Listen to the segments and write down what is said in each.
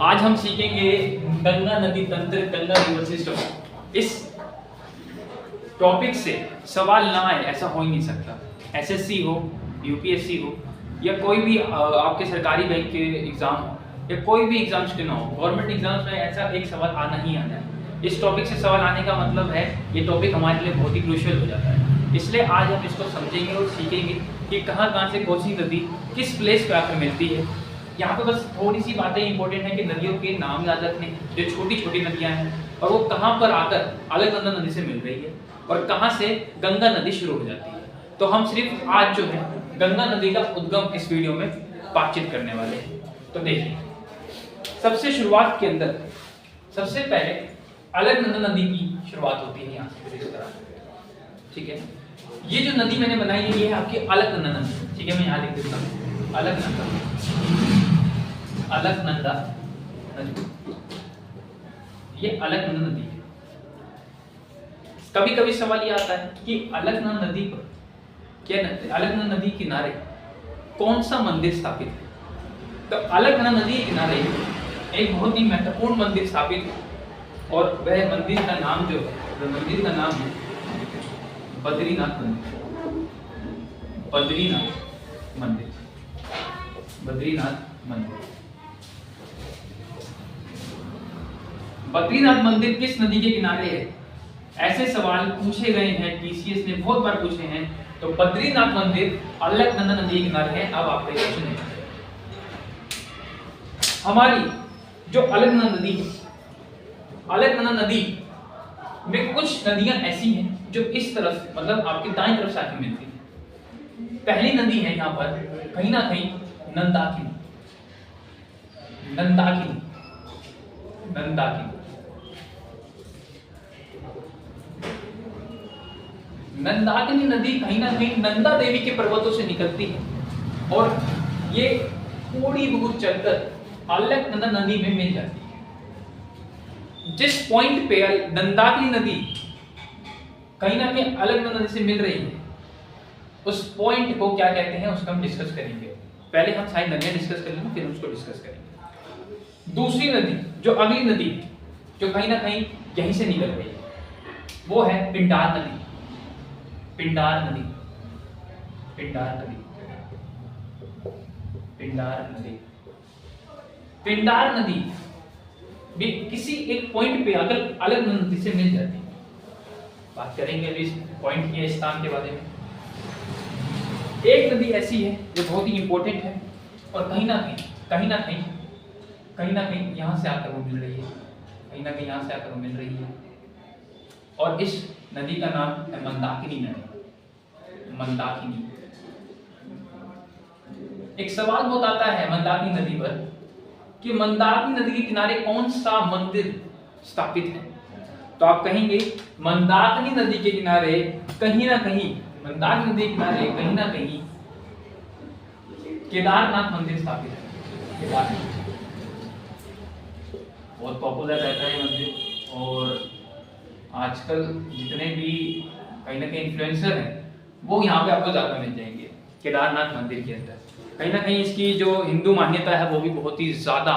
आज हम सीखेंगे गंगा नदी तंत्र, गंगा रिवर सिस्टम। इस टॉपिक से सवाल ना आए ऐसा हो ही नहीं सकता। एसएससी हो, यूपीएससी हो या कोई भी आपके सरकारी बैंक के एग्जाम हो या कोई भी एग्जाम्स क्यों ना हो, गवर्नमेंट एग्जाम्स में ऐसा एक सवाल आना ही आना है। इस टॉपिक से सवाल आने का मतलब है ये टॉपिक हमारे लिए बहुत ही क्रूशियल हो जाता है। इसलिए आज हम इसको समझेंगे और सीखेंगे कि कहाँ कहाँ से कौन सी नदी किस प्लेस पे आकर मिलती है। यहाँ पे बस थोड़ी सी बातें इंपॉर्टेंट है कि नदियों के नाम याद रखने, जो छोटी छोटी नदियाँ हैं और वो कहाँ पर आकर अलकनंदा नदी से मिल रही है और कहाँ से गंगा नदी शुरू हो जाती है। तो हम सिर्फ आज जो है गंगा नदी का उद्गम इस वीडियो में बातचीत करने वाले हैं। तो देखिए, सबसे शुरुआत के अंदर सबसे पहले अलकनंदा नदी की शुरुआत होती है यहाँ से इस तरह, ठीक है। ये जो नदी मैंने बनाई है ये है आपकी अलकनंदा नदी, ठीक है। मैं यहाँ लिख देता हूँ अलकनंदा नदी, ये अलकनंदा नदी है। कभी कभी सवाल ये आता है कि अलकनंदा नदी पर क्या अलकनंदा नदी किनारे कौन सा मंदिर स्थापित है। तो अलकनंदा नदी के किनारे एक बहुत ही महत्वपूर्ण मंदिर स्थापित है और वह मंदिर का नाम जो है, वह मंदिर का नाम है बद्रीनाथ मंदिर। बद्रीनाथ मंदिर, बद्रीनाथ मंदिर। बद्रीनाथ मंदिर किस नदी के किनारे है, ऐसे सवाल पूछे गए हैं, टीसीएस ने बहुत बार पूछे हैं। तो बद्रीनाथ मंदिर अलकनंदा नदी के किनारे है। अब आपका क्वेश्चन है, हमारी जो अलकनंदा नदी है, अलकनंदा नदी में कुछ नदियां ऐसी हैं जो इस तरफ मतलब आपकी दाईं तरफ से आके मिलती है। पहली नदी है यहाँ पर कहीं ना कहीं नंदाकिनी, नंदाकिनी, नंदाकिनी। नंदाकिनी नदी कहीं ना कहीं नंदा देवी के पर्वतों से निकलती है और ये थोड़ी बहुत चलकर अलकनंदा नदी में मिल जाती है। जिस पॉइंट पे नंदाकिनी नदी कहीं ना कहीं अलकनंदा नदी से मिल रही है, उस पॉइंट को क्या कहते हैं उसका हम डिस्कस करेंगे। पहले हम सारी नदियां डिस्कस कर लेंगे, फिर उसको डिस्कस करेंगे। दूसरी नदी, जो अगली नदी जो कहीं ना कहीं यहीं से निकल रही है, वो है पिंडार नदी। पिंडार नदी, पिंडार नदी, पिंडार नदी। पिंडार नदी भी किसी एक पॉइंट पे अगर अलकनंदा नदी से मिल जाती है। बात करेंगे अभी इस पॉइंट के स्थान के बारे में। एक नदी ऐसी है जो बहुत ही इंपॉर्टेंट है और कहीं ना कहीं कहीं ना कहीं कहीं ना कहीं यहाँ से आकर वो मिल रही है, कहीं ना कहीं यहाँ से आकर वो मिल रही है और इस नदी का नाम है मंदाकिनी नदी। मंदाकिनी। एक सवाल बहुत आता है मंदाकिनी नदी पर कि मंदाकिनी नदी के किनारे कौन सा मंदिर स्थापित है। तो आप कहेंगे मंदाकिनी नदी के किनारे कहीं ना कहीं, मंदाकिनी नदी के किनारे कहीं ना कहीं केदारनाथ मंदिर स्थापित है। केदारनाथ बहुत पॉपुलर रहता है मंदिर और आजकल जितने भी कहीं ना कहीं इन्फ्लुएंसर हैं वो यहाँ पे आपको ज़्यादा मिल जाएंगे केदारनाथ मंदिर के अंदर। कहीं ना कहीं इसकी जो हिंदू मान्यता है वो भी बहुत ही ज़्यादा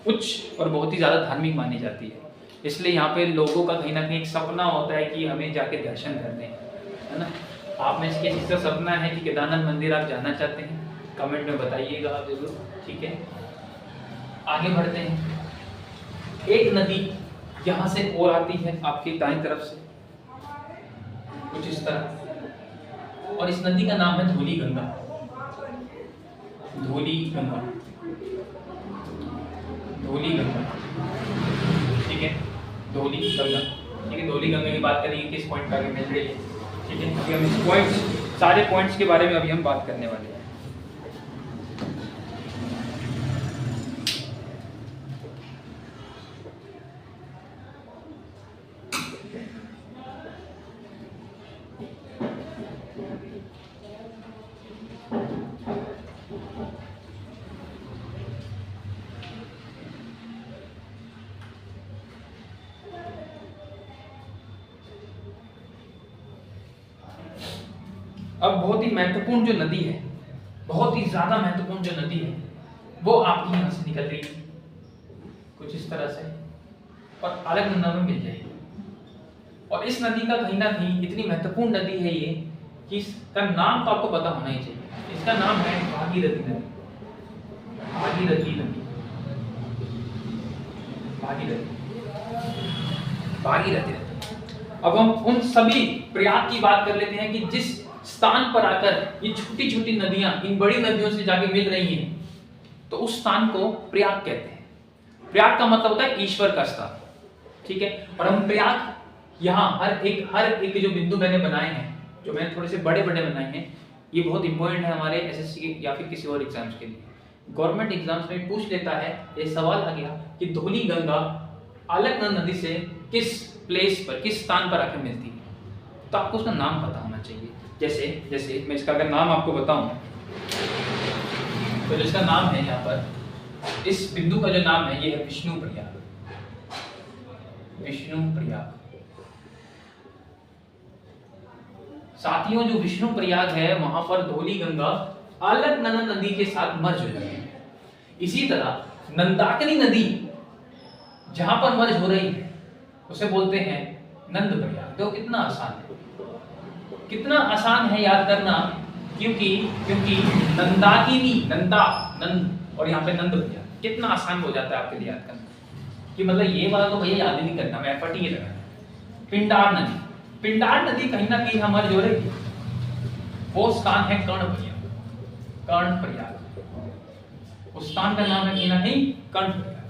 उच्च और बहुत ही ज़्यादा धार्मिक मानी जाती है। इसलिए यहाँ पे लोगों का कहीं ना कहीं एक सपना होता है कि हमें जाके दर्शन करने हैं, है ना। आप में इसके जिसका सपना है कि केदारनाथ मंदिर आप जाना चाहते हैं, कमेंट में बताइएगा आप जरूर, ठीक है। आगे बढ़ते हैं। एक नदी यहाँ से और आती है आपकी दाईं तरफ से कुछ इस तरह और इस नदी का नाम है धौली गंगा। धौली गंगा, धौली गंगा, ठीक है। धौली गंगा, ठीक है। धौली गंगा की बात करेंगे किस पॉइंट पर आगे मिल रही है, ठीक है। अभी हम इस पॉइंट्स, सारे पॉइंट्स के बारे में अभी हम बात करने वाले हैं। अब बहुत ही महत्वपूर्ण जो नदी है, बहुत ही ज्यादा महत्वपूर्ण जो नदी है वो आपकी यहाँ से निकल रही है। कुछ इस तरह से, और अलकनंदा में मिल जाएगी। और इस नदी का कहीं ना कहीं इतनी महत्वपूर्ण नदी है ये कि इसका नाम तो आपको पता होना ही चाहिए। इसका नाम है भागीरथी नदी। भागीरथी नदी, भागीरथी नदी। अब हम उन सभी प्रयाग की बात कर लेते हैं कि जिस स्थान पर आकर ये छोटी छोटी नदियां इन बड़ी नदियों से जाके मिल रही हैं, तो उस स्थान को प्रयाग कहते हैं। प्रयाग का मतलब होता है ईश्वर का स्थान, ठीक है। और हम प्रयाग यहाँ हर एक जो बिंदु मैंने बनाए हैं, जो मैंने थोड़े से बड़े बड़े बनाए हैं, ये बहुत इंपॉर्टेंट है हमारे एसएससी के या फिर किसी और एग्जाम्स के लिए। गवर्नमेंट एग्जाम्स में पूछ लेता है, ये सवाल आ गया कि धौली गंगा अलकनंदा नदी से किस प्लेस पर, किस स्थान पर आकर मिलती है, तो आपको उसका नाम पता होना चाहिए। जैसे मैं इसका अगर नाम आपको बताऊं, तो जिसका नाम है यहाँ पर, इस बिंदु का जो नाम है ये है विष्णु प्रयाग। विष्णु प्रयाग। साथियों, जो विष्णु प्रयाग है वहां पर धौली गंगा अलकनंदा नदी के साथ मर्ज हो जाती है। इसी तरह नंदाकिनी नदी जहां पर मर्ज हो रही है उसे बोलते हैं नंद प्रयाग। तो कितना आसान है, कितना आसान है याद करना, क्योंकि नंदाकिनी, नंद और यहाँ पे नंद प्रयाग, कितना आसान हो जाता है आपके लिए याद करना कि मतलब ये वाला तो भैया याद ही नहीं करना, मैं एफर्ट ही लगाना। पिंडार नदी, पिंडार नदी कहीं ना कहीं हमारे जो रही, वो स्थान है कर्ण प्रयाग। कर्ण प्रयाग, उस स्थान का नाम है कहीं ना कहीं कर्ण प्रयाग।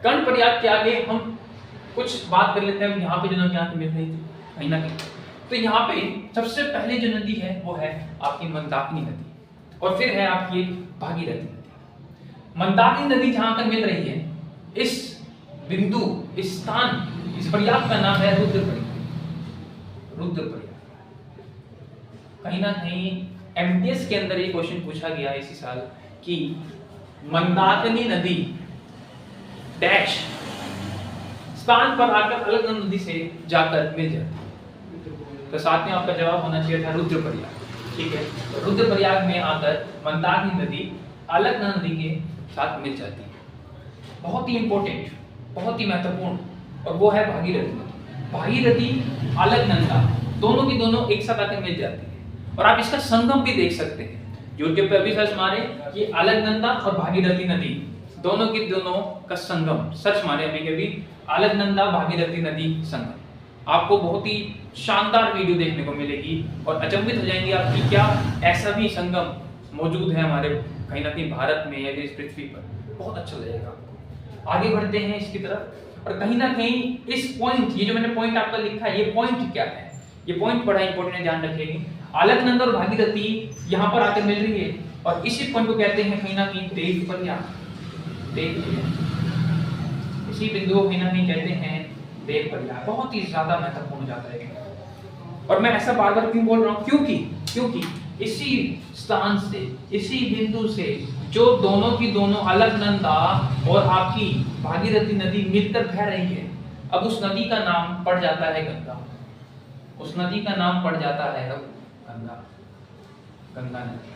कर्ण प्रयाग के आगे हम कुछ बात कर लेते हैं। यहाँ पे जो नदी मिल रही थी कहीं ना कहीं, तो यहाँ पे सबसे पहले जो नदी है वो है आपकी मंदाकिनी नदी, और फिर है आपकी भागीरथी नदी। मंदाकिनी नदी जहां पर मिल रही है, इस बिंदु, इस स्थान, इस प्रयाग का नाम है रुद्र प्रयाग। रुद्र प्रयाग। कहीं ना कहीं एमटीएस के अंदर ये क्वेश्चन पूछा गया इसी साल कि मंदाकिनी नदी डैश स्थान पर आकर अलकनंदा नदी से जाकर मिल जाती है, तो साथ में आपका जवाब होना चाहिए था रुद्र प्रयाग, ठीक है। तो रुद्र प्रयाग में आकर मंदाकिनी नदी अलकनंदा नदी के साथ मिल जाती है। बहुत ही इंपॉर्टेंट, बहुत ही महत्वपूर्ण, और वो है भागीरथी नदी। भागीरथी, अलकनंदा, दोनों की दोनों एक साथ आकर मिल जाती है। और आप इसका संगम भी देख सकते हैं, यूट्यूब पे अभी सर्च मारे कि अलकनंदा और भागीरथी नदी दोनों की दोनों का संगम, सर्च मारे अभी कभी अलकनंदा भागीरथी नदी संगम, आपको बहुत ही शानदार वीडियो देखने को मिलेगी और अचंभित हो जाएंगे आप कि क्या ऐसा भी संगम मौजूद है हमारे कहीं ना कहीं भारत में या इस पृथ्वी पर। बहुत अच्छा लगेगा आपको। आगे बढ़ते हैं इसकी तरफ, और कहीं ना कहीं इस पॉइंट, ये जो मैंने पॉइंट आपका लिखा है, ये पॉइंट क्या है, ये पॉइंट बड़ा इंपॉर्टेंट है, ध्यान रखिएगा। अलकनंदा और भागीरथी यहाँ पर आकर मिल रही है, और इसी पॉइंट को कहते हैं कहीं ना कहीं देव प्रयाग। देव प्रयाग, इसी बिंदु को कहीं ना कहीं कहते हैं देव प्रयाग। बहुत ही ज्यादा महत्वपूर्ण हो जाता है। और मैं ऐसा बार बार क्यों बोल रहा हूँ, क्योंकि इसी स्थान से, इसी बिंदु से जो दोनों की दोनों अलकनंदा और आपकी भागीरथी नदी मिलकर बह रही है, अब उस नदी का नाम पड़ जाता है गंगा। उस नदी का नाम पड़ जाता है अब गंगा, गंगा नदी।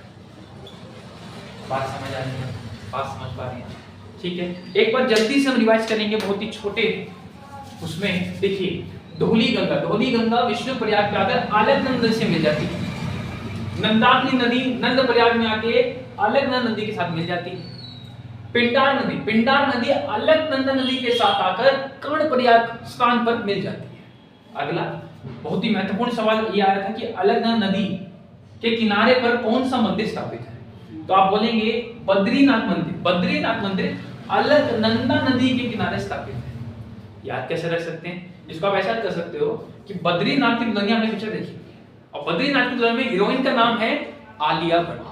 बात समझ आ रही है? बात समझ पा रहे हैं? ठीक है, एक बार जल्दी से हम रिवाइज करेंगे, बहुत ही छोटे उसमें। देखिए, धौली गंगा विष्णु प्रयाग में आकर अलकनंदा से मिल जाती है। नंदाकिनी नदी नंद प्रयाग में आके अलकनंदा नदी के साथ मिल जाती है। पिंडार नदी अलकनंदा नदी के साथ आकर कर्ण प्रयाग स्थान पर मिल जाती है। अगला बहुत ही महत्वपूर्ण सवाल ये आया था कि अलकनंदा नदी के किनारे पर कौन सा मंदिर स्थापित है, तो आप बोलेंगे बद्रीनाथ मंदिर। बद्रीनाथ मंदिर अलकनंदा नदी के किनारे स्थापित है। याद कैसे रख सकते हैं इसको? आप ऐसा कर सकते हो कि बद्रीनाथ की दुनिया में पिक्चर देखिए, और बद्रीनाथ की दुनिया में हीरोइन का नाम है आलिया भट्ट।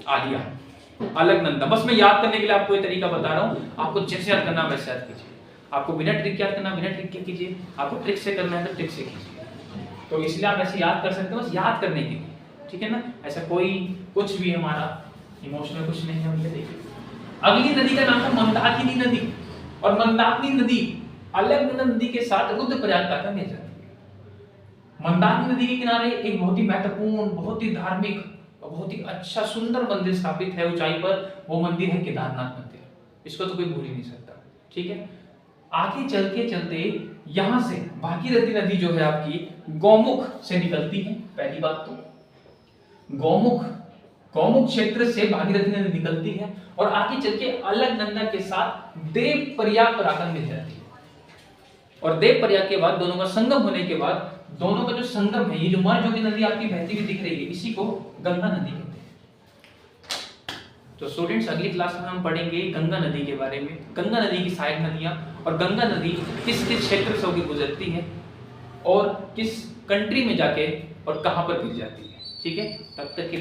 आलिया, अलकनंदा। बस मैं याद करने के लिए आपको ये तरीका बता रहा हूँ, आपको जैसे याद करना वैसे याद कीजिए। आपको बिना ट्रिक याद करना बिना ट्रिक के कीजिए, आपको ट्रिक से करना है तो ट्रिक से कीजिए। तो इसलिए आप ऐसे याद कर सकते हो, बस याद करने के लिए, ठीक है ना। ऐसा कोई कुछ भी हमारा इमोशनल कुछ नहीं है। ये देखिए, अगली नदी का नाम है मंदाकिनी नदी, और मंदाकिनी नदी अलकनंदा नदी के साथ रुद्र प्रयाग का मिल जाती है। मंदाकिनी नदी के किनारे एक बहुत ही महत्वपूर्ण, बहुत ही धार्मिक और बहुत ही अच्छा सुंदर मंदिर स्थापित है ऊंचाई पर। वो मंदिर है केदारनाथ मंदिर। इसको तो कोई भूल ही नहीं सकता। ठीक है। आगे चलते यहां से भागीरथी नदी जो है आपकी गौमुख से निकलती है। पहली बात तो गौमुख क्षेत्र से भागीरथी नदी निकलती है और आगे चल के अलकनंदा के साथ देवप्रयाग पर आकर मिल जाती है। और देवप्रयाग के बाद दोनों का संगम होने के बाद दोनों का जो संगम है, ये जो मर्ज होकर नदी आपकी बहती हुई दिख रही है, इसी को गंगा नदी कहते हैं। तो स्टूडेंट्स, अगली क्लास में हम पढ़ेंगे गंगा नदी के बारे में, गंगा नदी की सहायक नदियां और गंगा नदी किस किस क्षेत्र से होकर गुजरती है और किस कंट्री में जाके और कहां पर गिर जाती है। ठीक है, तब तक के